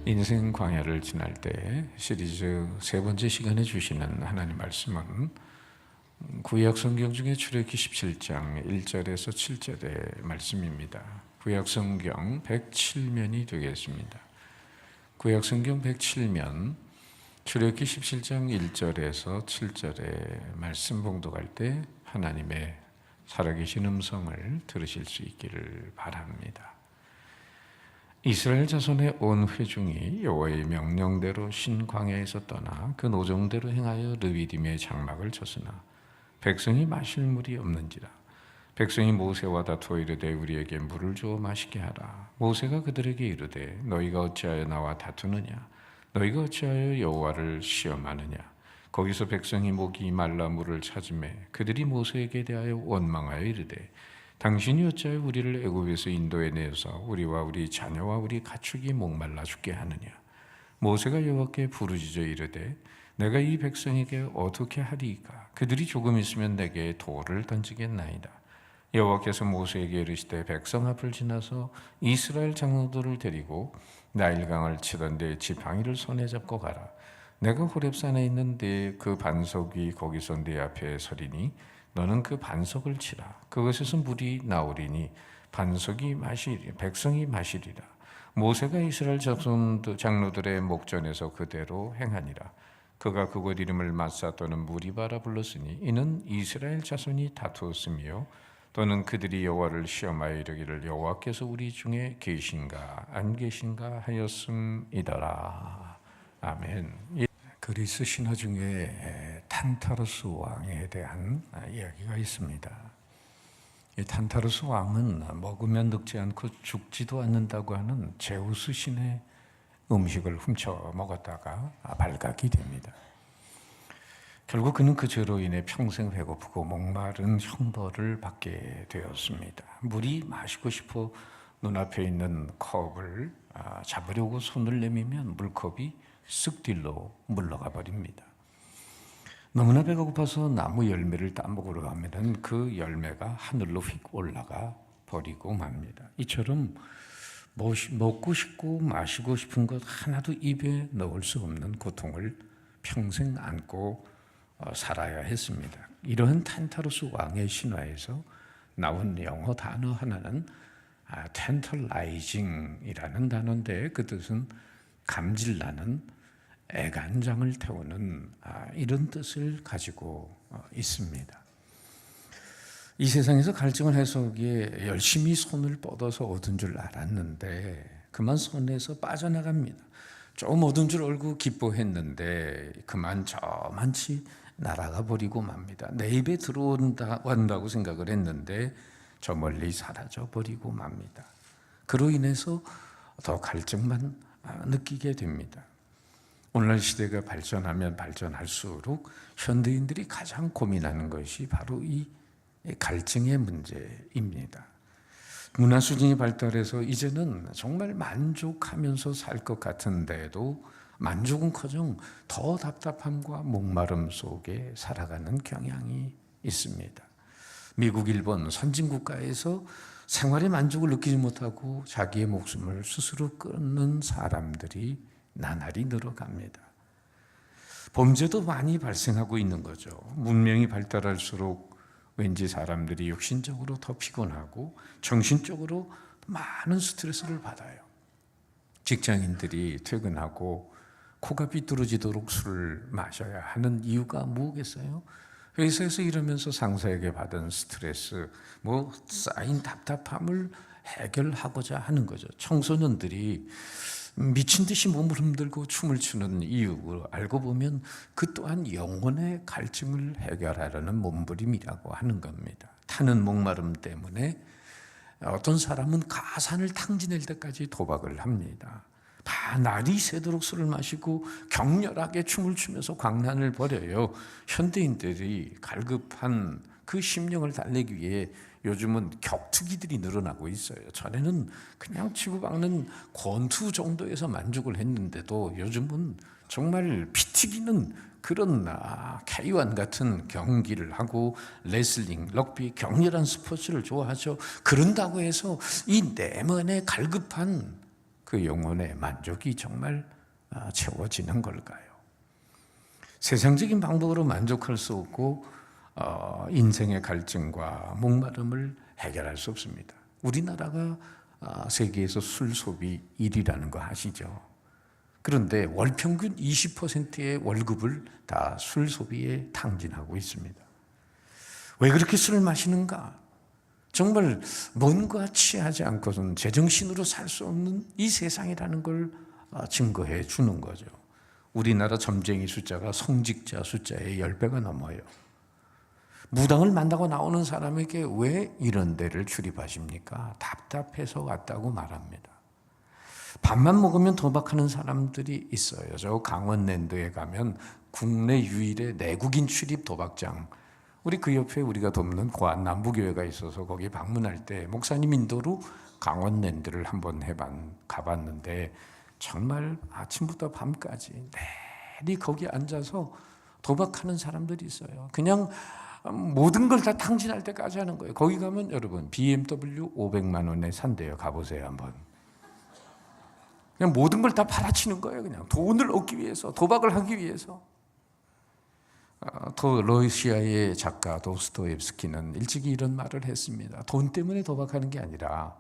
인생 광야를 지날 때 시리즈 세 번째 시간에 주시는 하나님 말씀은 구약 성경 중에 출애굽기 17장 1절에서 7절의 말씀입니다. 구약 성경 107면이 되겠습니다. 구약 성경 107면 출애굽기 17장 1절에서 7절의 말씀 봉독할 때 하나님의 살아계신 음성을 들으실 수 있기를 바랍니다. 이스라엘 자손의 온 회중이 여호와의 명령대로 신광야에서 떠나 그 노정대로 행하여 르비딤의 장막을 쳤으나 백성이 마실 물이 없는지라. 백성이 모세와 다투어 이르되 우리에게 물을 주어 마시게 하라. 모세가 그들에게 이르되 너희가 어찌하여 나와 다투느냐? 너희가 어찌하여 여호와를 시험하느냐? 거기서 백성이 목이 말라 물을 찾으매 그들이 모세에게 대하여 원망하여 이르되 당신이 어찌하여 우리를 애굽에서 인도해 내어서 우리와 우리 자녀와 우리 가축이 목말라 죽게 하느냐? 모세가 여호와께 부르짖어 이르되 내가 이 백성에게 어떻게 하리이까? 그들이 조금 있으면 내게 돌을 던지겠나이다. 여호와께서 모세에게 이르시되 백성 앞을 지나서 이스라엘 장로들을 데리고 나일강을 치던 데 지팡이를 손에 잡고 가라. 내가 호렙산에 있는데 그 반석이 거기서 내 앞에 서리니 너는 그 반석을 치라. 그것에서 물이 나오리니 백성이 마시리라. 모세가 이스라엘 장로들의 목전에서 그대로 행하니라. 그가 그곳 이름을 마사 또는 무리바라 불렀으니 이는 이스라엘 자손이 다투었으며 또는 그들이 여호와를 시험하여 이르기를 여호와께서 우리 중에 계신가 안 계신가 하였음이더라. 아멘. 그리스 신화 중에 탄타르스 왕에 대한 이야기가 있습니다. 이 탄타르스 왕은 먹으면 늙지 않고 죽지도 않는다고 하는 제우스 신의 음식을 훔쳐 먹었다가 발각이 됩니다. 결국 그는 그 죄로 인해 평생 배고프고 목마른 형벌을 받게 되었습니다. 물이 마시고 싶어 눈앞에 있는 컵을 잡으려고 손을 내밀면 물컵이 쓱 물러가 버립니다. 너무나 배가 고파서 나무 열매를 따먹으러 가면 그 열매가 하늘로 휙 올라가 버리고 맙니다. 이처럼 먹고 싶고 마시고 싶은 것 하나도 입에 넣을 수 없는 고통을 평생 안고 살아야 했습니다. 이러한 탄타르스 왕의 신화에서 나온 영어 단어 하나는 tantalizing이라는 단어인데 그 뜻은 감질나는 애간장을 태우는 이런 뜻을 가지고 있습니다. 이 세상에서 갈증을 해소하기에 열심히 손을 뻗어서 얻은 줄 알았는데 그만 손에서 빠져나갑니다. 좀 얻은 줄 알고 기뻐했는데 그만 저만치 날아가 버리고 맙니다. 내 입에 들어온다고 생각을 했는데 저 멀리 사라져 버리고 맙니다. 그로 인해서 더 갈증만 느끼게 됩니다. 오늘날 시대가 발전하면 발전할수록 현대인들이 가장 고민하는 것이 바로 이 갈증의 문제입니다. 문화 수준이 발달해서 이제는 정말 만족하면서 살 것 같은데도 만족은커녕 더 답답함과 목마름 속에 살아가는 경향이 있습니다. 미국, 일본 선진국가에서 생활의 만족을 느끼지 못하고 자기의 목숨을 스스로 끊는 사람들이 나날이 늘어갑니다. 범죄도 많이 발생하고 있는 거죠. 문명이 발달할수록 왠지 사람들이 육신적으로 더 피곤하고 정신적으로 많은 스트레스를 받아요. 직장인들이 퇴근하고 코가 삐뚤어지도록 술을 마셔야 하는 이유가 뭐겠어요? 회사에서 일하면서 상사에게 받은 스트레스, 쌓인 답답함을 해결하고자 하는 거죠. 청소년들이 미친 듯이 몸을 흔들고 춤을 추는 이유 알고 보면 그 또한 영혼의 갈증을 해결하려는 몸부림이라고 하는 겁니다. 타는 목마름 때문에 어떤 사람은 가산을 탕진할 때까지 도박을 합니다. 날이 새도록 술을 마시고 격렬하게 춤을 추면서 광란을 벌여요. 현대인들이 갈급한 그 심령을 달래기 위해 요즘은 격투기들이 늘어나고 있어요. 전에는 그냥 치고박는 권투 정도에서 만족을 했는데도 요즘은 정말 피 튀기는 그런 K1 같은 경기를 하고 레슬링, 럭비, 격렬한 스포츠를 좋아하죠. 그런다고 해서 이 내면의 갈급한 그 영혼의 만족이 정말 채워지는 걸까요? 세상적인 방법으로 만족할 수 없고 인생의 갈증과 목마름을 해결할 수 없습니다. 우리나라가 세계에서 술 소비 1위라는 거 아시죠? 그런데 월 평균 20%의 월급을 다 술 소비에 탕진하고 있습니다. 왜 그렇게 술을 마시는가? 정말 뭔가 취하지 않고서는 제정신으로 살 수 없는 이 세상이라는 걸 증거해 주는 거죠. 우리나라 점쟁이 숫자가 성직자 숫자의 10배가 넘어요. 무당을 만나고 나오는 사람에게 왜 이런 데를 출입하십니까? 답답해서 왔다고 말합니다. 밥만 먹으면 도박하는 사람들이 있어요. 저 강원랜드에 가면 국내 유일의 내국인 출입 도박장, 우리 그 옆에 우리가 돕는 남부교회가 있어서 거기 방문할 때 목사님 인도로 강원랜드를 한번 가봤는데 정말 아침부터 밤까지 내리 거기 앉아서 도박하는 사람들이 있어요. 그냥 모든 걸 다 탕진할 때까지 하는 거예요. 거기 가면 여러분 BMW 500만 원에 산대요. 가보세요 한번. 그냥 모든 걸 다 팔아치는 거예요. 그냥 돈을 얻기 위해서, 도박을 하기 위해서. 러시아의 작가 도스토옙스키는 일찍이 이런 말을 했습니다. 돈 때문에 도박하는 게 아니라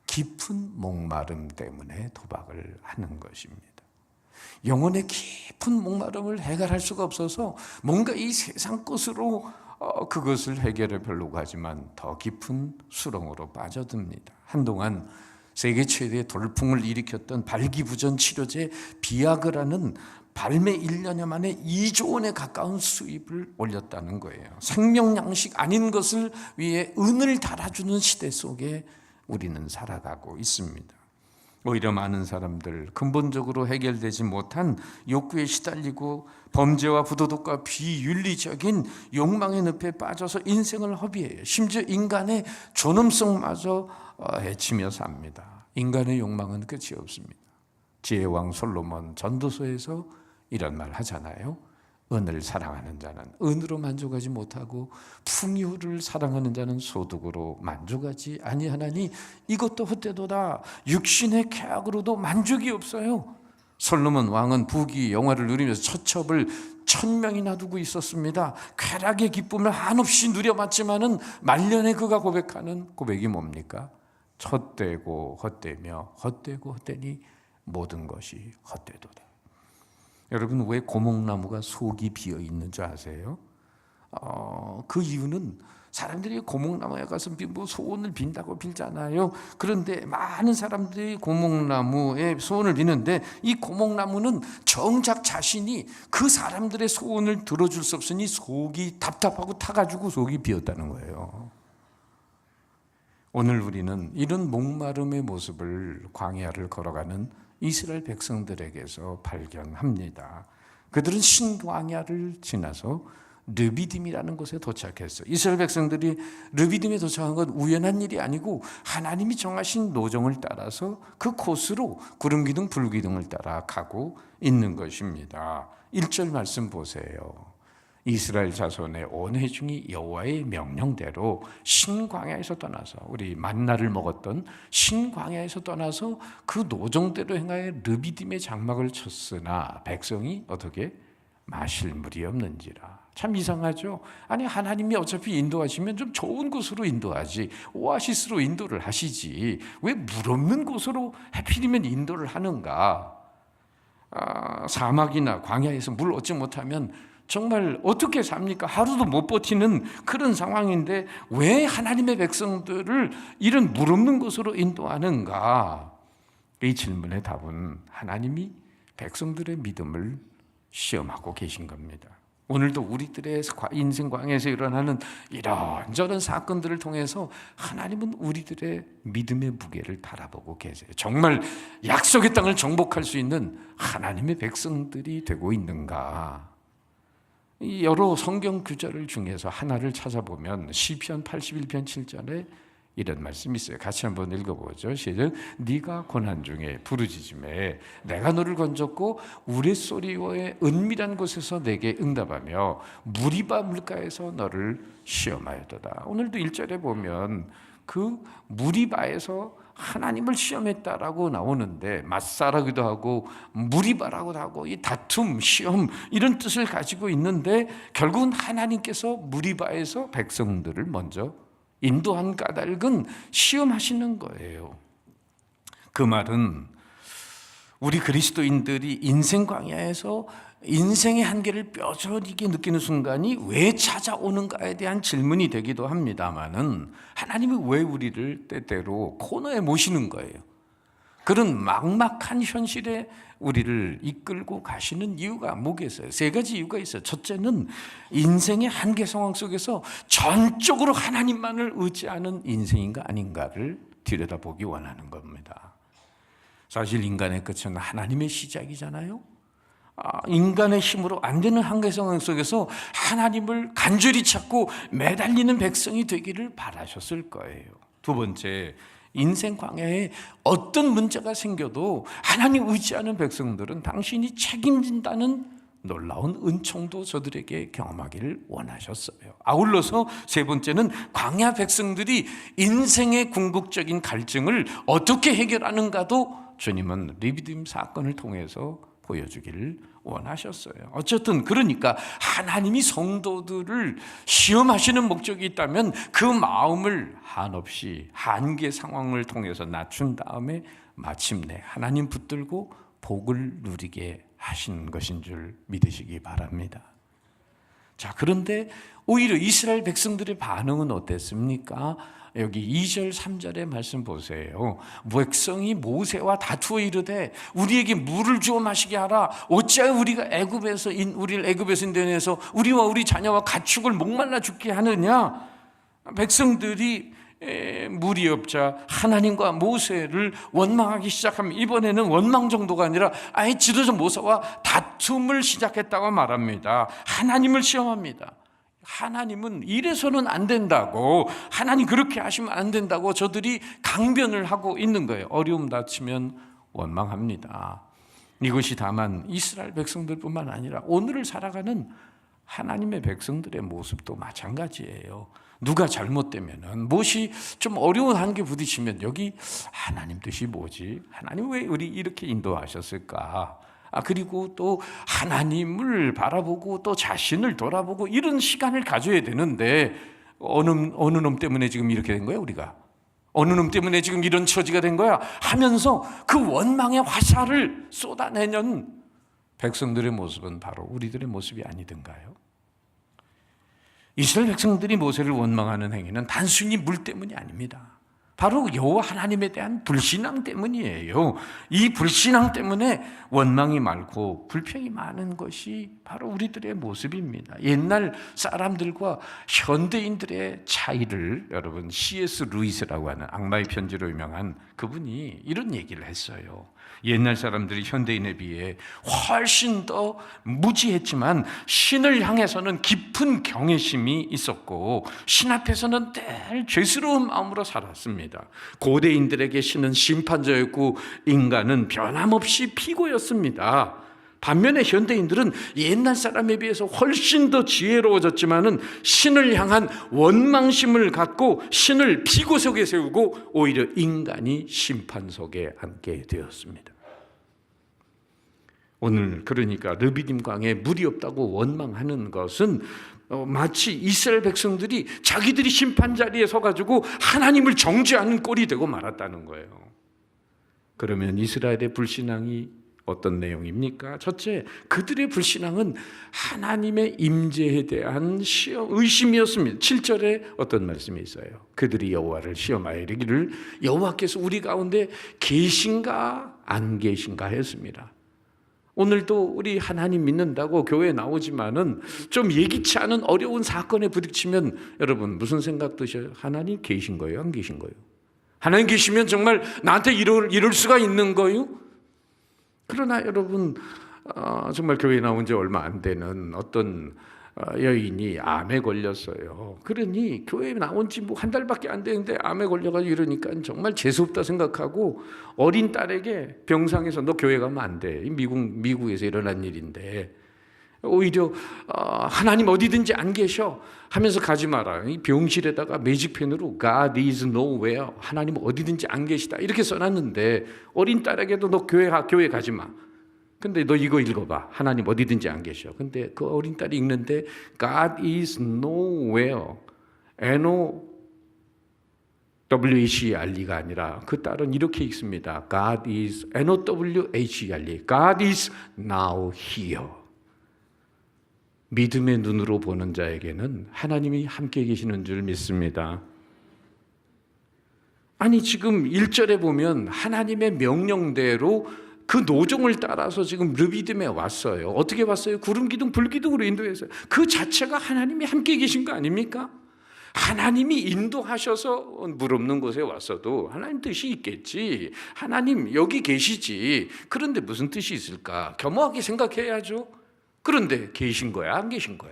깊은 목마름 때문에 도박을 하는 것입니다. 영혼의 깊은 목마름을 해결할 수가 없어서 뭔가 이 세상 것으로 그것을 해결해 보려고 하지만 더 깊은 수렁으로 빠져듭니다. 한동안 세계 최대의 돌풍을 일으켰던 발기부전 치료제 비아그라는 발매 1년여 만에 2조 원에 가까운 수입을 올렸다는 거예요. 생명양식 아닌 것을 위해 은을 달아주는 시대 속에 우리는 살아가고 있습니다. 오히려 많은 사람들 근본적으로 해결되지 못한 욕구에 시달리고 범죄와 부도덕과 비윤리적인 욕망의 늪에 빠져서 인생을 허비해요. 심지어 인간의 존엄성마저 해치며 삽니다. 인간의 욕망은 끝이 없습니다. 지혜왕 솔로몬 전도서에서 이런 말 하잖아요. 은을 사랑하는 자는 은으로 만족하지 못하고 풍요를 사랑하는 자는 소득으로 만족하지 아니하나니 이것도 헛되도다. 육신의 쾌락으로도 만족이 없어요. 솔로몬 왕은 부귀 영화를 누리면서 처첩을 1000명이나 두고 있었습니다. 쾌락의 기쁨을 한없이 누려봤지만은 말년에 그가 고백하는 고백이 뭡니까? 헛되고 헛되며 헛되고 헛되니 모든 것이 헛되도다. 여러분, 왜 고목나무가 속이 비어 있는 줄 아세요? 그 이유는 사람들이 고목나무에 가서 뭐 소원을 빈다고 빌잖아요. 그런데 많은 사람들이 고목나무에 소원을 비는데 이 고목나무는 정작 자신이 그 사람들의 소원을 들어줄 수 없으니 속이 답답하고 타가지고 속이 비었다는 거예요. 오늘 우리는 이런 목마름의 모습을 광야를 걸어가는 이스라엘 백성들에게서 발견합니다. 그들은 신광야를 지나서 르비딤이라는 곳에 도착했어요. 이스라엘 백성들이 르비딤에 도착한 건 우연한 일이 아니고 하나님이 정하신 노정을 따라서 그 코스로 구름기둥 불기둥을 따라 가고 있는 것입니다. 1절 말씀 보세요. 이스라엘 자손의 온 회중이 여호와의 명령대로 신광야에서 떠나서, 우리 만나를 먹었던 신광야에서 떠나서 그 노정대로 행하여 르비딤의 장막을 쳤으나 백성이 어떻게? 마실 물이 없는지라. 참 이상하죠? 아니, 하나님이 어차피 인도하시면 좀 좋은 곳으로 인도하지, 오아시스로 인도를 하시지 왜 물 없는 곳으로 하필이면 인도를 하는가? 사막이나 광야에서 물 얻지 못하면 정말 어떻게 삽니까? 하루도 못 버티는 그런 상황인데 왜 하나님의 백성들을 이런 물 없는 곳으로 인도하는가? 이 질문의 답은 하나님이 백성들의 믿음을 시험하고 계신 겁니다. 오늘도 우리들의 인생 광야에서 일어나는 이런저런 사건들을 통해서 하나님은 우리들의 믿음의 무게를 바라보고 계세요. 정말 약속의 땅을 정복할 수 있는 하나님의 백성들이 되고 있는가? 여러 성경 구절 중에서 하나를 찾아보면 시편 81편 7절에 이런 말씀이 있어요. 같이 한번 읽어보죠. 시작. 네가 고난 중에 부르짖음에 내가 너를 건졌고 우레소리와의 은밀한 곳에서 내게 응답하며 무리바 물가에서 너를 시험하였도다. 오늘도 1절에 보면 그 무리바에서 하나님을 시험했다라고 나오는데 마사라기도 하고 무리바라고도 하고 이 다툼, 시험 이런 뜻을 가지고 있는데 결국은 하나님께서 무리바에서 백성들을 먼저 인도한 까닭은 시험하시는 거예요. 그 말은 우리 그리스도인들이 인생 광야에서 인생의 한계를 뼈저리게 느끼는 순간이 왜 찾아오는가에 대한 질문이 되기도 합니다마는 하나님이 왜 우리를 때때로 코너에 모시는 거예요. 그런 막막한 현실에 우리를 이끌고 가시는 이유가 뭐겠어요? 세 가지 이유가 있어요. 첫째는 인생의 한계 상황 속에서 전적으로 하나님만을 의지하는 인생인가 아닌가를 들여다보기 원하는 겁니다. 사실 인간의 끝은 하나님의 시작이잖아요. 인간의 힘으로 안 되는 한계 상황 속에서 하나님을 간절히 찾고 매달리는 백성이 되기를 바라셨을 거예요. 두 번째, 인생 광야에 어떤 문제가 생겨도 하나님 의지하는 백성들은 당신이 책임진다는 놀라운 은총도 저들에게 경험하기를 원하셨어요. 아울러서 세 번째는 광야 백성들이 인생의 궁극적인 갈증을 어떻게 해결하는가도 주님은 르비딤 사건을 통해서 보여주기를 원하셨어요. 어쨌든 그러니까 하나님이 성도들을 시험하시는 목적이 있다면 그 마음을 한없이 한계 상황을 통해서 낮춘 다음에 마침내 하나님 붙들고 복을 누리게 하신 것인 줄 믿으시기 바랍니다. 자, 그런데 오히려 이스라엘 백성들의 반응은 어땠습니까? 여기 2절 3절의 말씀 보세요. 백성이 모세와 다투어 이르되 우리에게 물을 주어 마시게 하라. 어찌하여 우리가 우리를 애굽에서 인도해내서 우리와 우리 자녀와 가축을 목말라 죽게 하느냐. 백성들이 물이 없자 하나님과 모세를 원망하기 시작하면 이번에는 원망 정도가 아니라 아예 지도자 모세와 다툼을 시작했다고 말합니다. 하나님을 시험합니다. 하나님은 이래서는 안 된다고, 하나님 그렇게 하시면 안 된다고 저들이 강변을 하고 있는 거예요. 어려움 닥치면 원망합니다. 이것이 다만 이스라엘 백성들뿐만 아니라 오늘을 살아가는 하나님의 백성들의 모습도 마찬가지예요. 누가 잘못되면은 무엇이 좀 어려운 한계 부딪히면 여기 하나님 뜻이 뭐지? 하나님 왜 우리 이렇게 인도하셨을까? 그리고 또 하나님을 바라보고 또 자신을 돌아보고 이런 시간을 가져야 되는데 어느 놈 때문에 지금 이렇게 된 거야 우리가? 어느 놈 때문에 지금 이런 처지가 된 거야? 하면서 그 원망의 화살을 쏟아내는 백성들의 모습은 바로 우리들의 모습이 아니던가요? 이스라엘 백성들이 모세를 원망하는 행위는 단순히 물 때문이 아닙니다. 바로 여호와 하나님에 대한 불신앙 때문이에요. 이 불신앙 때문에 원망이 많고 불평이 많은 것이 바로 우리들의 모습입니다. 옛날 사람들과 현대인들의 차이를 여러분 C.S. 루이스라고 하는 악마의 편지로 유명한 그분이 이런 얘기를 했어요. 옛날 사람들이 현대인에 비해 훨씬 더 무지했지만 신을 향해서는 깊은 경외심이 있었고 신 앞에서는 늘 죄스러운 마음으로 살았습니다. 고대인들에게 신은 심판자였고 인간은 변함없이 피고였습니다. 반면에 현대인들은 옛날 사람에 비해서 훨씬 더 지혜로워졌지만은 신을 향한 원망심을 갖고 신을 피고 속에 세우고 오히려 인간이 심판 속에 앉게 되었습니다. 오늘 그러니까 르비딤 강에 물이 없다고 원망하는 것은 마치 이스라엘 백성들이 자기들이 심판 자리에 서가지고 하나님을 정죄하는 꼴이 되고 말았다는 거예요. 그러면 이스라엘의 불신앙이 어떤 내용입니까? 첫째, 그들의 불신앙은 하나님의 임재에 대한 의심이었습니다. 7절에 어떤 말씀이 있어요? 그들이 여호와를 시험하여 이르기를 여호와께서 우리 가운데 계신가 안 계신가 했습니다. 오늘도 우리 하나님 믿는다고 교회에 나오지만은 좀 예기치 않은 어려운 사건에 부딪히면 여러분 무슨 생각 드셔요? 하나님 계신 거예요? 안 계신 거예요? 하나님 계시면 정말 나한테 이럴 수가 있는 거예요? 그러나 여러분 정말 교회에 나온 지 얼마 안 되는 어떤 여인이 암에 걸렸어요. 그러니 교회에 나온 지 뭐 한 달밖에 안 되는데 암에 걸려가지고 이러니까 정말 재수없다 생각하고 어린 딸에게 병상에서 너 교회 가면 안 돼. 미국에서 일어난 일인데 오히려 하나님 어디든지 안 계셔 하면서 가지 마라. 이 병실에다가 매직펜으로 God is nowhere, 하나님 어디든지 안 계시다 이렇게 써놨는데 어린 딸에게도 너 교회 가지 마. 근데 너 이거 읽어봐. 하나님 어디든지 안 계셔. 근데 그 어린 딸이 읽는데 God is nowhere, NOWHERE가 아니라 그 딸은 이렇게 읽습니다. God is NOWHERE, God is now here. 믿음의 눈으로 보는 자에게는 하나님이 함께 계시는 줄 믿습니다. 아니 지금 1절에 보면 하나님의 명령대로 그 노종을 따라서 지금 르비딤에 왔어요. 어떻게 왔어요? 구름 기둥, 불 기둥으로 인도했어요. 그 자체가 하나님이 함께 계신 거 아닙니까? 하나님이 인도하셔서 물 없는 곳에 왔어도 하나님 뜻이 있겠지. 하나님 여기 계시지. 그런데 무슨 뜻이 있을까? 겸허하게 생각해야죠. 그런데 계신 거야, 안 계신 거야?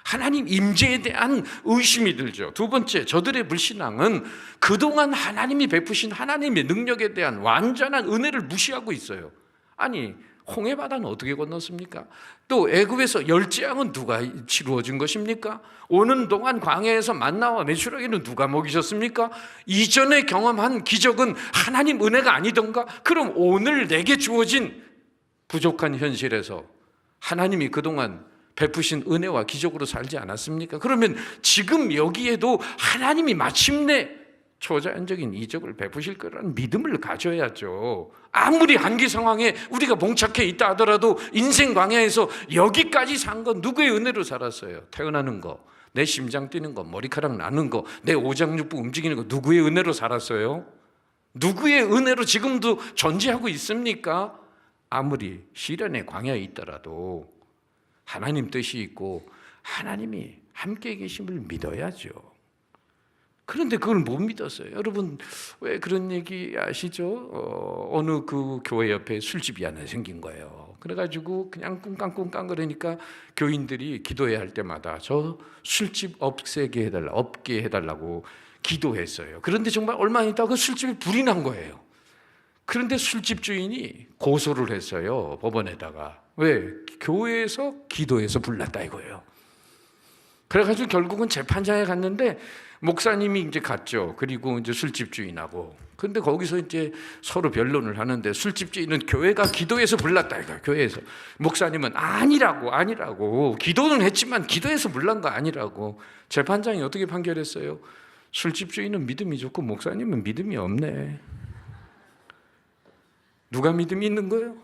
하나님 임재에 대한 의심이 들죠. 두 번째, 저들의 불신앙은 그동안 하나님이 베푸신 하나님의 능력에 대한 완전한 은혜를 무시하고 있어요. 아니 홍해 바다는 어떻게 건넜습니까? 또 애굽에서 열재앙은 누가 치루어진 것입니까? 오는 동안 광야에서 만나와 메추라기는 누가 먹이셨습니까? 이전에 경험한 기적은 하나님 은혜가 아니던가? 그럼 오늘 내게 주어진 부족한 현실에서 하나님이 그동안 베푸신 은혜와 기적으로 살지 않았습니까? 그러면 지금 여기에도 하나님이 마침내 초자연적인 이적을 베푸실 거라는 믿음을 가져야죠. 아무리 한계 상황에 우리가 봉착해 있다 하더라도 인생 광야에서 여기까지 산 건 누구의 은혜로 살았어요? 태어나는 거, 내 심장 뛰는 거, 머리카락 나는 거, 내 오장육부 움직이는 거 누구의 은혜로 살았어요? 누구의 은혜로 지금도 존재하고 있습니까? 아무리 시련의 광야에 있더라도 하나님 뜻이 있고 하나님이 함께 계심을 믿어야죠. 그런데 그걸 못 믿었어요. 여러분 왜 그런 얘기 아시죠? 어느 그 교회 옆에 술집이 하나 생긴 거예요. 그래가지고 그냥 꿍깡꿍깡 그러니까 교인들이 기도해야 할 때마다 저 술집 없게 해달라고 기도했어요. 그런데 정말 얼마 안 있다가 그 술집에 불이 난 거예요. 그런데 술집 주인이 고소를 했어요, 법원에다가. 왜? 교회에서 기도해서 불났다 이거예요. 그래가지고 결국은 재판장에 갔는데 목사님이 이제 갔죠. 그리고 이제 술집 주인하고. 근데 거기서 이제 서로 변론을 하는데 술집 주인은 교회가 기도해서 불났다 이거예요. 교회에서. 목사님은 아니라고. 기도는 했지만 기도해서 불난 거 아니라고. 재판장이 어떻게 판결했어요? 술집 주인은 믿음이 좋고 목사님은 믿음이 없네. 누가 믿음이 있는 거예요?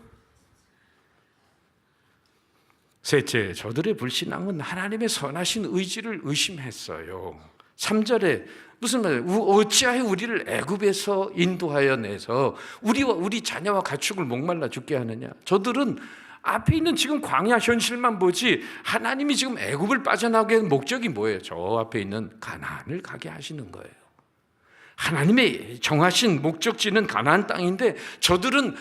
셋째, 저들의 불신앙은 하나님의 선하신 의지를 의심했어요. 3절에 무슨 말이에요? 어찌하여 우리를 애굽에서 인도하여 내서 우리와 우리 자녀와 가축을 목말라 죽게 하느냐? 저들은 앞에 있는 지금 광야 현실만 보지 하나님이 지금 애굽을 빠져나오게 한 목적이 뭐예요? 저 앞에 있는 가나안을 가게 하시는 거예요. 하나님의 정하신 목적지는 가나안 땅인데 저들은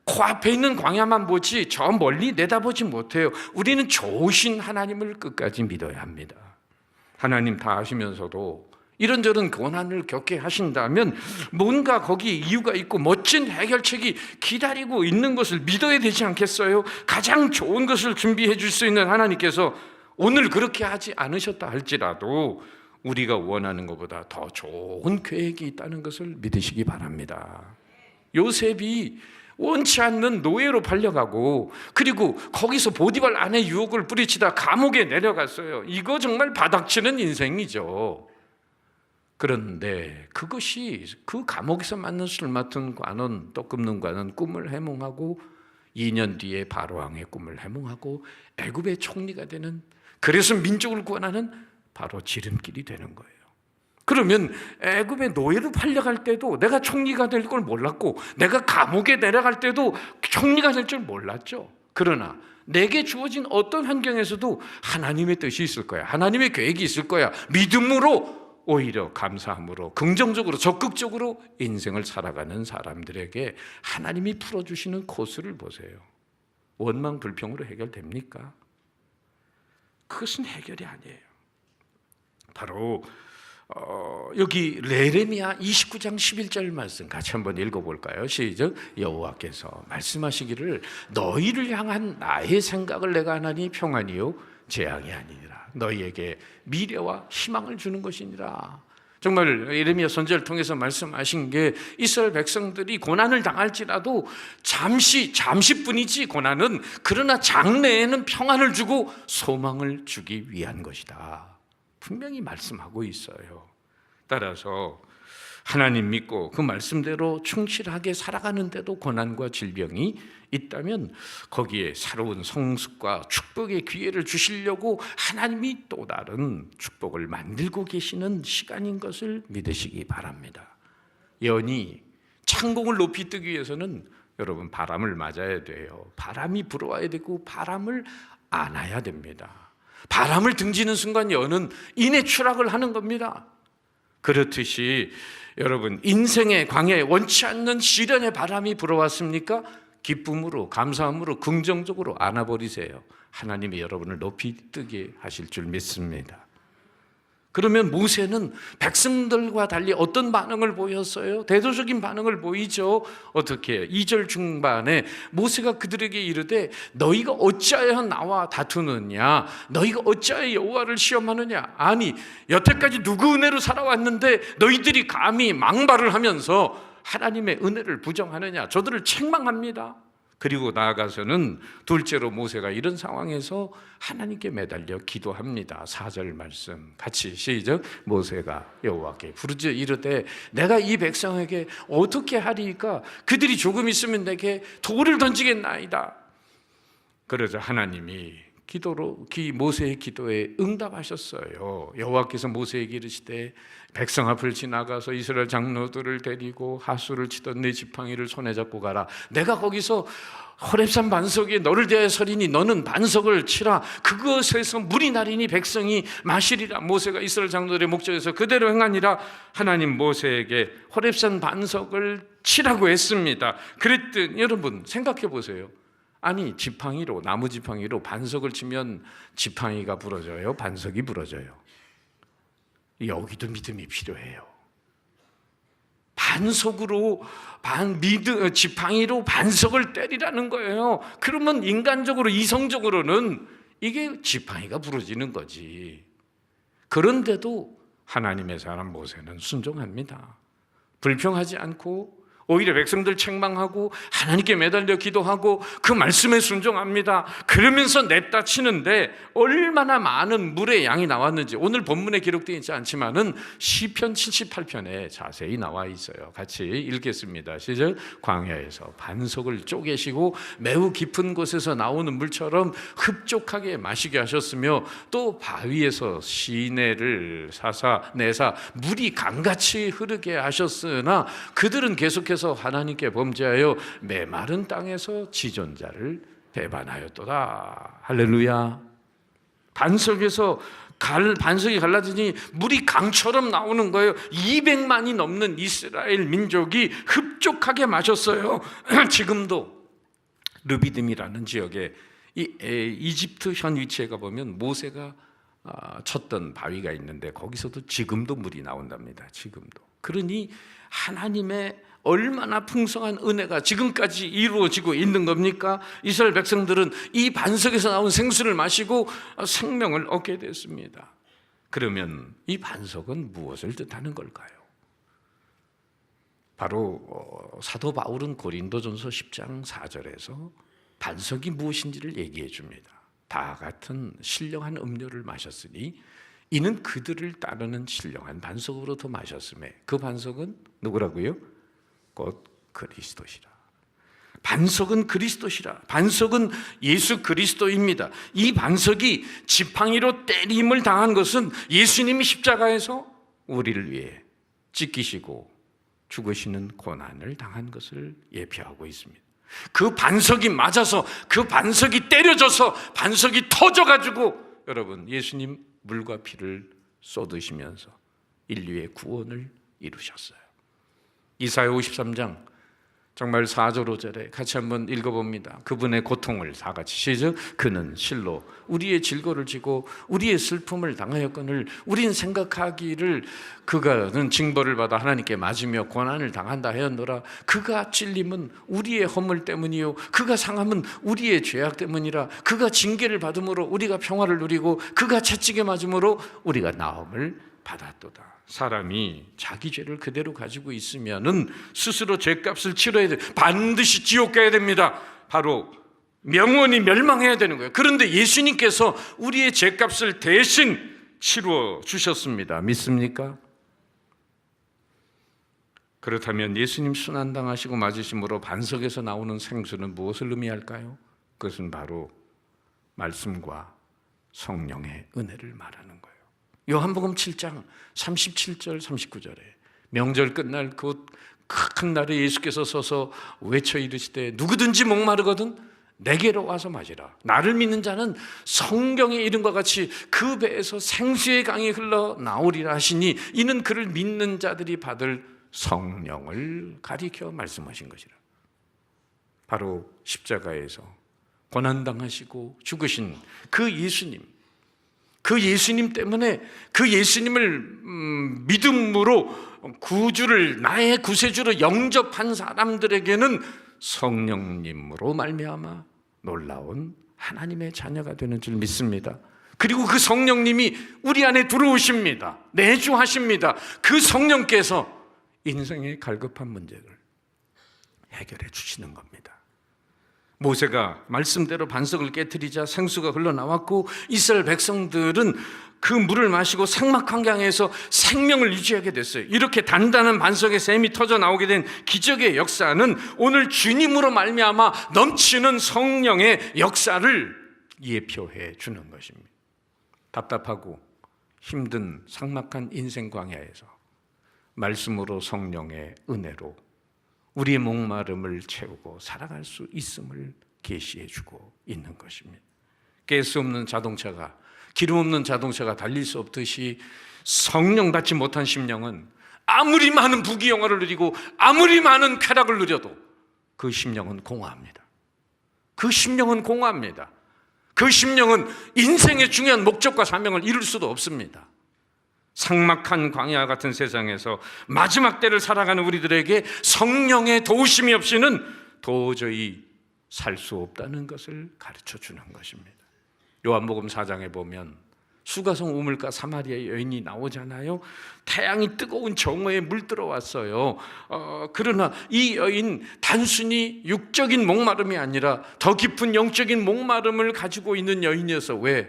코앞에 있는 광야만 보지 저 멀리 내다보지 못해요. 우리는 좋으신 하나님을 끝까지 믿어야 합니다. 하나님 다 아시면서도 이런저런 고난을 겪게 하신다면 뭔가 거기에 이유가 있고 멋진 해결책이 기다리고 있는 것을 믿어야 되지 않겠어요? 가장 좋은 것을 준비해 줄 수 있는 하나님께서 오늘 그렇게 하지 않으셨다 할지라도 우리가 원하는 것보다 더 좋은 계획이 있다는 것을 믿으시기 바랍니다. 요셉이 원치 않는 노예로 팔려가고 그리고 거기서 보디발 아내 유혹을 뿌리치다 감옥에 내려갔어요. 이거 정말 바닥치는 인생이죠. 그런데 그것이 그 감옥에서 맞는 술 맡은 관원, 떡 굽는 관원 꿈을 해몽하고 2년 뒤에 바로왕의 꿈을 해몽하고 애굽의 총리가 되는, 그래서 민족을 구원하는 바로 지름길이 되는 거예요. 그러면 애굽의 노예로 팔려갈 때도 내가 총리가 될 걸 몰랐고 내가 감옥에 내려갈 때도 총리가 될 줄 몰랐죠. 그러나 내게 주어진 어떤 환경에서도 하나님의 뜻이 있을 거야. 하나님의 계획이 있을 거야. 믿음으로 오히려 감사함으로 긍정적으로 적극적으로 인생을 살아가는 사람들에게 하나님이 풀어주시는 코스를 보세요. 원망 불평으로 해결됩니까? 그것은 해결이 아니에요. 바로 여기 레레미야 29장 11절 말씀 같이 한번 읽어볼까요? 시작. 여호와께서 말씀하시기를 너희를 향한 나의 생각을 내가 하나니 평안이요 재앙이 아니니라. 너희에게 미래와 희망을 주는 것이니라. 정말 예레미야 선지자를 통해서 말씀하신 게 이스라엘 백성들이 고난을 당할지라도 잠시뿐이지 고난은, 그러나 장래에는 평안을 주고 소망을 주기 위한 것이다. 분명히 말씀하고 있어요. 따라서 하나님 믿고 그 말씀대로 충실하게 살아가는데도 고난과 질병이 있다면 거기에 새로운 성숙과 축복의 기회를 주시려고 하나님이 또 다른 축복을 만들고 계시는 시간인 것을 믿으시기 바랍니다. 연히 창공을 높이 뜨기 위해서는 여러분 바람을 맞아야 돼요. 바람이 불어와야 되고 바람을 안아야 됩니다. 바람을 등지는 순간 연은 인의 추락을 하는 겁니다. 그렇듯이 여러분 인생의 광야에 원치 않는 시련의 바람이 불어왔습니까? 기쁨으로, 감사함으로, 긍정적으로 안아버리세요. 하나님이 여러분을 높이 뜨게 하실 줄 믿습니다. 그러면 모세는 백성들과 달리 어떤 반응을 보였어요? 대조적인 반응을 보이죠. 어떻게? 2절 중반에 모세가 그들에게 이르되 너희가 어찌하여 나와 다투느냐? 너희가 어찌하여 여호와를 시험하느냐? 아니, 여태까지 누구 은혜로 살아왔는데 너희들이 감히 망발을 하면서 하나님의 은혜를 부정하느냐? 저들을 책망합니다. 그리고 나아가서는 둘째로 모세가 이런 상황에서 하나님께 매달려 기도합니다. 4절 말씀 같이 시작. 모세가 여호와께 부르짖어 이르되 내가 이 백성에게 어떻게 하리이까? 그들이 조금 있으면 내게 돌을 던지겠나이다. 그러자 하나님이 모세의 기도에 응답하셨어요. 여호와께서 모세에게 이르시되 백성 앞을 지나가서 이스라엘 장로들을 데리고 하수를 치던 네 지팡이를 손에 잡고 가라. 내가 거기서 호렙산 반석에 너를 대하여 서리니 너는 반석을 치라. 그것에서 물이 나리니 백성이 마시리라. 모세가 이스라엘 장로들의 목전에서 그대로 행하니라. 하나님 모세에게 호렙산 반석을 치라고 했습니다. 그랬더니 여러분 생각해 보세요. 아니, 지팡이로, 나무 지팡이로 반석을 치면 지팡이가 부러져요? 반석이 부러져요? 여기도 믿음이 필요해요. 지팡이로 반석을 때리라는 거예요. 그러면 인간적으로, 이성적으로는 이게 지팡이가 부러지는 거지. 그런데도 하나님의 사람 모세는 순종합니다. 불평하지 않고 오히려 백성들 책망하고 하나님께 매달려 기도하고 그 말씀에 순종합니다. 그러면서 냈다 치는데 얼마나 많은 물의 양이 나왔는지 오늘 본문에 기록되어 있지 않지만은 시편 78편에 자세히 나와 있어요. 같이 읽겠습니다. 시작. 광야에서 반석을 쪼개시고 매우 깊은 곳에서 나오는 물처럼 흡족하게 마시게 하셨으며 또 바위에서 시내를 내사 물이 강같이 흐르게 하셨으나 그들은 계속해서 하나님께 범죄하여 메마른 땅에서 지존자를 배반하였도다. 할렐루야. 반석이 갈라지니 물이 강처럼 나오는 거예요. 200만이 넘는 이스라엘 민족이 흡족하게 마셨어요. 지금도 르비딤이라는 지역에 이집트 현 위치에 가보면 모세가 쳤던 바위가 있는데 거기서도 지금도 물이 나온답니다. 지금도. 그러니 하나님의 얼마나 풍성한 은혜가 지금까지 이루어지고 있는 겁니까? 이스라엘 백성들은 이 반석에서 나온 생수를 마시고 생명을 얻게 됐습니다. 그러면 이 반석은 무엇을 뜻하는 걸까요? 바로 사도 바울은 고린도전서 10장 4절에서 반석이 무엇인지를 얘기해 줍니다. 다 같은 신령한 음료를 마셨으니 이는 그들을 따르는 신령한 반석으로부터 마셨음에 그 반석은 누구라고요? 곧 그리스도시라. 반석은 그리스도시라. 반석은 예수 그리스도입니다. 이 반석이 지팡이로 때림을 당한 것은 예수님이 십자가에서 우리를 위해 찢기시고 죽으시는 고난을 당한 것을 예표하고 있습니다. 그 반석이 맞아서, 그 반석이 때려져서 반석이 터져가지고 여러분 예수님 물과 피를 쏟으시면서 인류의 구원을 이루셨어요. 이사야 53장 정말 4절 5절에 같이 한번 읽어봅니다. 그분의 고통을 다 같이 시작. 그는 실로 우리의 질고를 지고 우리의 슬픔을 당하였거늘 우린 생각하기를 그가는 징벌을 받아 하나님께 맞으며 고난을 당한다 하였노라. 그가 찔림은 우리의 허물 때문이요 그가 상함은 우리의 죄악 때문이라. 그가 징계를 받음으로 우리가 평화를 누리고 그가 채찍에 맞음으로 우리가 나음을 받았도다. 사람이 자기 죄를 그대로 가지고 있으면은 스스로 죄값을 치러야 돼. 반드시 지옥 가야 됩니다. 바로 영원히 멸망해야 되는 거예요. 그런데 예수님께서 우리의 죄값을 대신 치루어 주셨습니다. 믿습니까? 그렇다면 예수님 순환당하시고 맞으심으로 반석에서 나오는 생수는 무엇을 의미할까요? 그것은 바로 말씀과 성령의 은혜를 말하는 거예요. 요한복음 7장 37절 39절에 명절 끝날 그 큰 날에 예수께서 서서 외쳐 이르시되 누구든지 목마르거든 내게로 와서 마시라. 나를 믿는 자는 성경의 이름과 같이 그 배에서 생수의 강이 흘러나오리라 하시니 이는 그를 믿는 자들이 받을 성령을 가리켜 말씀하신 것이라. 바로 십자가에서 고난당하시고 죽으신 그 예수님, 그 예수님 때문에 그 예수님을 믿음으로 구주를 나의 구세주로 영접한 사람들에게는 성령님으로 말미암아 놀라운 하나님의 자녀가 되는 줄 믿습니다. 그리고 그 성령님이 우리 안에 들어오십니다. 내주하십니다. 그 성령께서 인생의 갈급한 문제를 해결해 주시는 겁니다. 모세가 말씀대로 반석을 깨트리자 생수가 흘러나왔고 이스라엘 백성들은 그 물을 마시고 삭막한 강에서 생명을 유지하게 됐어요. 이렇게 단단한 반석에 샘이 터져 나오게 된 기적의 역사는 오늘 주님으로 말미암아 넘치는 성령의 역사를 예표해 주는 것입니다. 답답하고 힘든 삭막한 인생 광야에서 말씀으로 성령의 은혜로 우리의 목마름을 채우고 살아갈 수 있음을 계시해 주고 있는 것입니다. 가스 없는 자동차가, 기름 없는 자동차가 달릴 수 없듯이 성령 받지 못한 심령은 아무리 많은 부귀영화를 누리고 아무리 많은 쾌락을 누려도 그 심령은 공허합니다. 그 심령은 공허합니다. 그 심령은 인생의 중요한 목적과 사명을 이룰 수도 없습니다. 삭막한 광야 같은 세상에서 마지막 때를 살아가는 우리들에게 성령의 도우심이 없이는 도저히 살 수 없다는 것을 가르쳐 주는 것입니다. 요한복음 4장에 보면 수가성 우물가 사마리아 여인이 나오잖아요. 태양이 뜨거운 정오에 물들어왔어요. 그러나 이 여인 단순히 육적인 목마름이 아니라 더 깊은 영적인 목마름을 가지고 있는 여인이어서, 왜?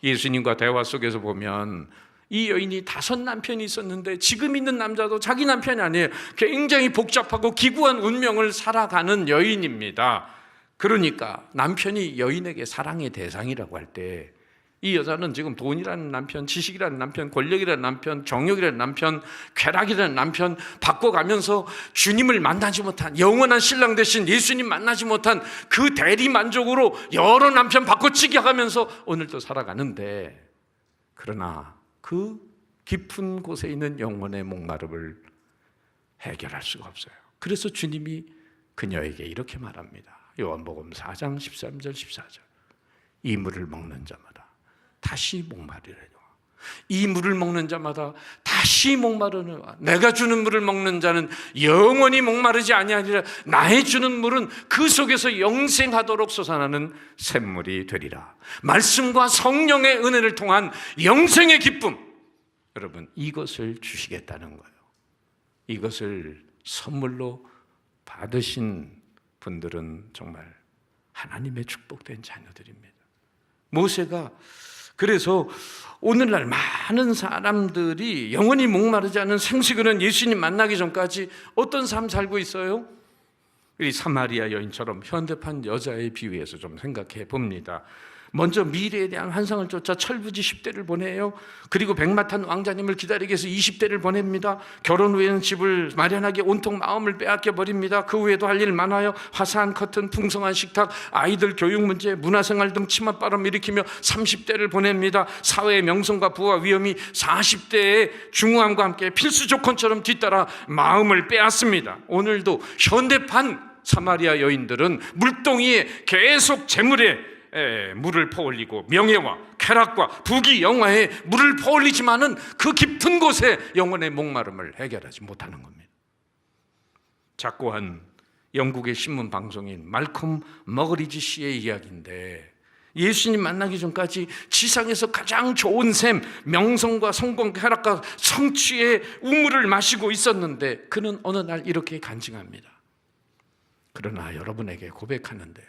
예수님과 대화 속에서 보면 이 여인이 5 남편이 있었는데 지금 있는 남자도 자기 남편이 아니에요. 굉장히 복잡하고 기구한 운명을 살아가는 여인입니다. 그러니까 남편이 여인에게 사랑의 대상이라고 할 때 이 여자는 지금 돈이라는 남편, 지식이라는 남편, 권력이라는 남편, 정욕이라는 남편, 쾌락이라는 남편 바꿔가면서 주님을 만나지 못한, 영원한 신랑 대신 예수님 만나지 못한 그 대리 만족으로 여러 남편 바꿔치기 하면서 오늘도 살아가는데, 그러나 그 깊은 곳에 있는 영혼의 목마름을 해결할 수가 없어요. 그래서 주님이 그녀에게 이렇게 말합니다. 요한복음 4장 13절 14절. 이 물을 먹는 자마다 다시 목마르려니와, 이 물을 먹는 자마다 다시 목마르느니와, 내가 주는 물을 먹는 자는 영원히 목마르지 아니하리라. 나의 주는 물은 그 속에서 영생하도록 솟아나는 샘물이 되리라. 말씀과 성령의 은혜를 통한 영생의 기쁨, 여러분, 이것을 주시겠다는 거예요. 이것을 선물로 받으신 분들은 정말 하나님의 축복된 자녀들입니다. 모세가 그래서 오늘날 많은 사람들이 영원히 목마르지 않은 생수그는 예수님 만나기 전까지 어떤 삶 살고 있어요? 이 사마리아 여인처럼 현대판 여자의 비유해서 좀 생각해 봅니다. 먼저 미래에 대한 환상을 쫓아 철부지 10대를 보내요. 그리고 백마탄 왕자님을 기다리기 위해서 20대를 보냅니다. 결혼 후에는 집을 마련하기에 온통 마음을 빼앗겨 버립니다. 그 후에도 할 일 많아요. 화사한 커튼, 풍성한 식탁, 아이들 교육 문제, 문화생활 등 치맛바람 일으키며 30대를 보냅니다. 사회의 명성과 부와 위엄이 40대의 중후함과 함께 필수 조건처럼 뒤따라 마음을 빼앗습니다. 오늘도 현대판 사마리아 여인들은 물동이에 계속 재물에 물을 퍼올리고 명예와 쾌락과 부귀 영화에 물을 퍼올리지만은 그 깊은 곳에 영혼의 목마름을 해결하지 못하는 겁니다. 작고 한 영국의 신문 방송인 말콤 머거리지 씨의 이야기인데, 예수님 만나기 전까지 지상에서 가장 좋은 셈, 명성과 성공, 쾌락과 성취의 우물을 마시고 있었는데 그는 어느 날 이렇게 간증합니다. 그러나 여러분에게 고백하는데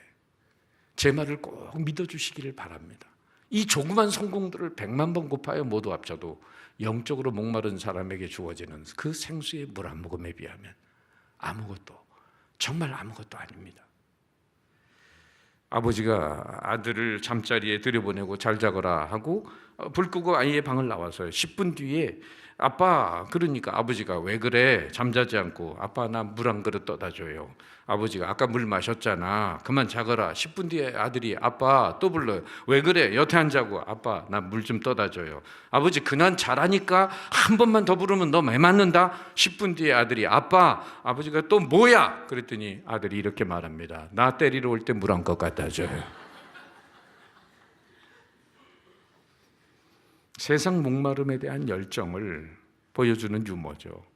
제 말을 꼭 믿어주시기를 바랍니다. 이 조그만 성공들을 100만 번 곱하여 모두 합쳐도 영적으로 목마른 사람에게 주어지는 그 생수의 물 한 모금에 비하면 아무것도, 정말 아무것도 아닙니다. 아버지가 아들을 잠자리에 들여보내고 잘 자거라 하고 불 끄고 아이의 방을 나와서요. 10분 뒤에 아빠, 그러니까 아버지가 왜 그래? 잠자지 않고. 아빠, 나 물 한 그릇 떠다 줘요. 아버지가 아까 물 마셨잖아. 그만 자거라. 10분 뒤에 아들이 아빠 또 불러요. 왜 그래? 여태 안 자고. 아빠, 나 물 좀 떠다 줘요. 아버지, 그난 자라니까 한 번만 더 부르면 너 매 맞는다. 10분 뒤에 아들이 아빠, 아버지가 또 뭐야? 그랬더니 아들이 이렇게 말합니다. 나 때리러 올 때 물 한 컵 갖다 줘요. 세상 목마름에 대한 열정을 보여주는 유머죠.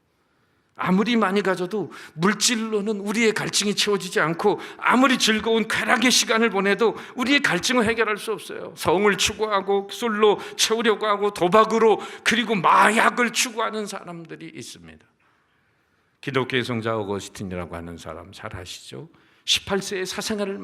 아무리 많이 가져도 물질로는 우리의 갈증이 채워지지 않고, 아무리 즐거운 쾌락의 시간을 보내도 우리의 갈증을 해결할 수 없어요. 성을 추구하고 술로 채우려고 하고 도박으로, 그리고 마약을 추구하는 사람들이 있습니다. 기독교의 성자 어거스틴이라고 하는 사람 잘 아시죠? 18세에 사생활을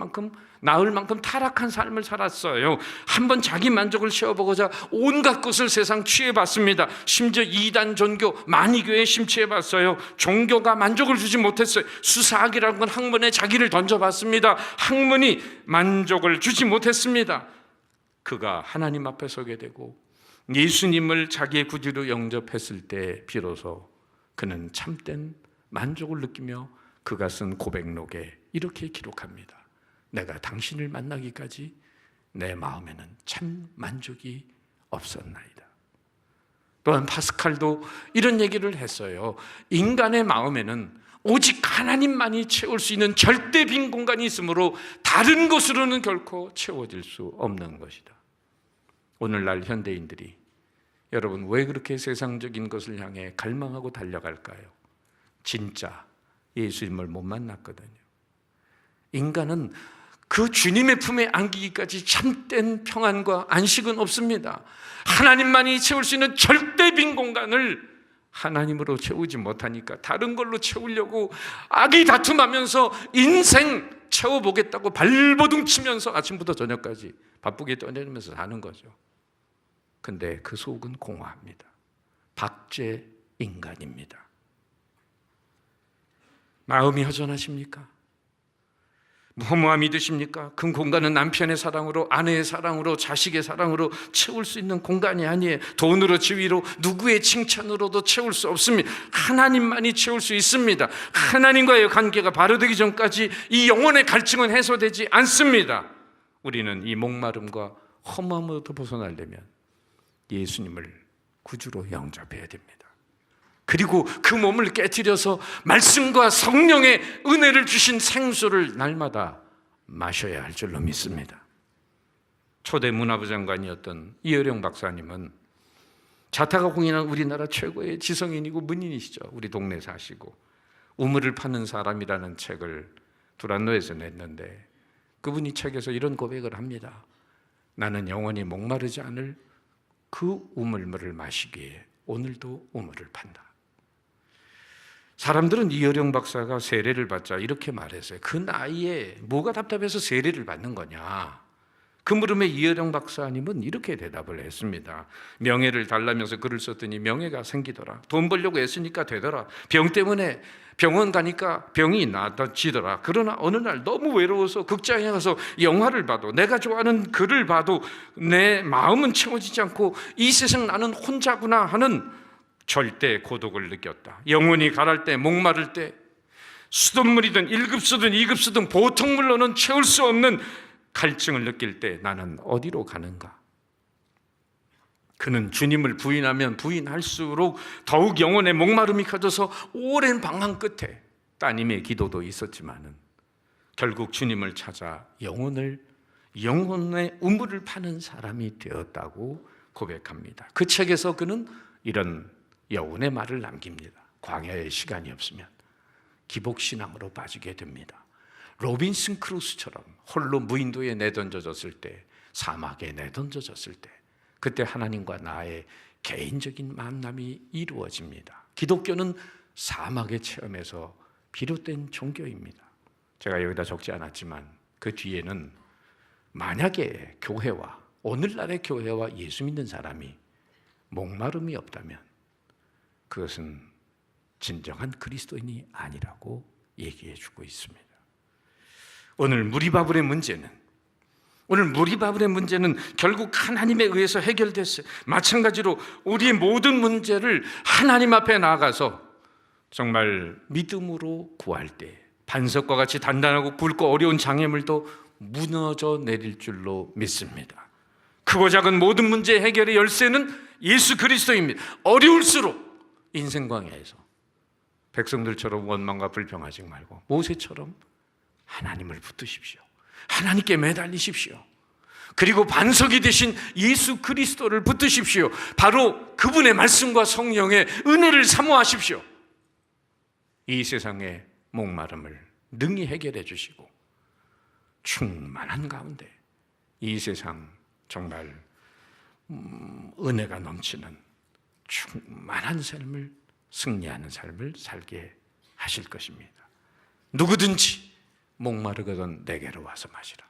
낳을 만큼 타락한 삶을 살았어요. 한번 자기 만족을 채워보고자 온갖 것을 세상 취해봤습니다. 심지어 이단 종교, 만이교에 심취해봤어요. 종교가 만족을 주지 못했어요. 수사학이라는 건 학문에 자기를 던져봤습니다. 학문이 만족을 주지 못했습니다. 그가 하나님 앞에 서게 되고 예수님을 자기의 구주로 영접했을 때 비로소 그는 참된 만족을 느끼며 그가 쓴 고백록에 이렇게 기록합니다. 내가 당신을 만나기까지 내 마음에는 참 만족이 없었나이다. 또한 파스칼도 이런 얘기를 했어요. 인간의 마음에는 오직 하나님만이 채울 수 있는 절대 빈 공간이 있으므로 다른 것으로는 결코 채워질 수 없는 것이다. 오늘날 현대인들이, 여러분, 왜 그렇게 세상적인 것을 향해 갈망하고 달려갈까요? 진짜 예수님을 못 만났거든요. 인간은 그 주님의 품에 안기기까지 참된 평안과 안식은 없습니다. 하나님만이 채울 수 있는 절대 빈 공간을 하나님으로 채우지 못하니까 다른 걸로 채우려고 악이 다툼하면서 인생 채워보겠다고 발버둥 치면서 아침부터 저녁까지 바쁘게 떠내면서 사는 거죠. 근데 그 속은 공허합니다. 박제 인간입니다. 마음이 허전하십니까? 허무함이 드십니까? 그 공간은 남편의 사랑으로, 아내의 사랑으로, 자식의 사랑으로 채울 수 있는 공간이 아니에요. 돈으로, 지위로, 누구의 칭찬으로도 채울 수 없습니다. 하나님만이 채울 수 있습니다. 하나님과의 관계가 바로 되기 전까지 이 영혼의 갈증은 해소되지 않습니다. 우리는 이 목마름과 허무함으로부터 벗어나려면 예수님을 구주로 영접해야 됩니다. 그리고 그 몸을 깨트려서 말씀과 성령의 은혜를 주신 생수를 날마다 마셔야 할 줄로 믿습니다. 초대 문화부 장관이었던 이어령 박사님은 자타가 공인한 우리나라 최고의 지성인이고 문인이시죠. 우리 동네 사시고 우물을 파는 사람이라는 책을 두란노에서 냈는데, 그분이 책에서 이런 고백을 합니다. 나는 영원히 목마르지 않을 그 우물물을 마시기에 오늘도 우물을 판다. 사람들은 이어령 박사가 세례를 받자 이렇게 말했어요. 그 나이에 뭐가 답답해서 세례를 받는 거냐? 그 물음에 이혜령 박사님은 이렇게 대답을 했습니다. 명예를 달라면서 글을 썼더니 명예가 생기더라. 돈 벌려고 애쓰니까 되더라. 병 때문에 병원 가니까 병이 나아지더라. 그러나 어느 날 너무 외로워서 극장에 가서 영화를 봐도, 내가 좋아하는 글을 봐도 내 마음은 채워지지 않고 이 세상 나는 혼자구나 하는 절대 고독을 느꼈다. 영혼이 가랄 때, 목마를 때, 수돗물이든 1급수든 2급수든 보통 물로는 채울 수 없는 갈증을 느낄 때 나는 어디로 가는가? 그는 주님을 부인하면 부인할수록 더욱 영혼의 목마름이 커져서 오랜 방황 끝에 따님의 기도도 있었지만은 결국 주님을 찾아 영혼의 우물을 파는 사람이 되었다고 고백합니다. 그 책에서 그는 이런 여운의 말을 남깁니다. 광야의 시간이 없으면 기복신앙으로 빠지게 됩니다. 로빈슨 크루소처럼 홀로 무인도에 내던져졌을 때, 사막에 내던져졌을 때, 그때 하나님과 나의 개인적인 만남이 이루어집니다. 기독교는 사막의 체험에서 비롯된 종교입니다. 제가 여기다 적지 않았지만 그 뒤에는 만약에 교회와, 오늘날의 교회와 예수 믿는 사람이 목마름이 없다면 그것은 진정한 그리스도인이 아니라고 얘기해 주고 있습니다. 오늘 무리바불의 문제는 결국 하나님에 의해서 해결됐어요. 마찬가지로 우리의 모든 문제를 하나님 앞에 나아가서 정말 믿음으로 구할 때 반석과 같이 단단하고 굵고 어려운 장애물도 무너져 내릴 줄로 믿습니다. 크고 작은 모든 문제 해결의 열쇠는 예수 그리스도입니다. 어려울수록 인생 광야에서 백성들처럼 원망과 불평하지 말고 모세처럼 하나님을 붙드십시오. 하나님께 매달리십시오. 그리고 반석이 되신 예수 그리스도를 붙드십시오. 바로 그분의 말씀과 성령의 은혜를 사모하십시오. 이 세상의 목마름을 능히 해결해 주시고 충만한 가운데 이 세상 정말 은혜가 넘치는 충만한 삶을, 승리하는 삶을 살게 하실 것입니다. 누구든지 목마르거든 내게로 와서 마시라.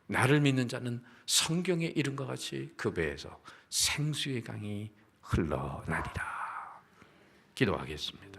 나를 믿는 자는 성경에 이른 것 같이 그 배에서 생수의 강이 흘러나리라. 기도하겠습니다.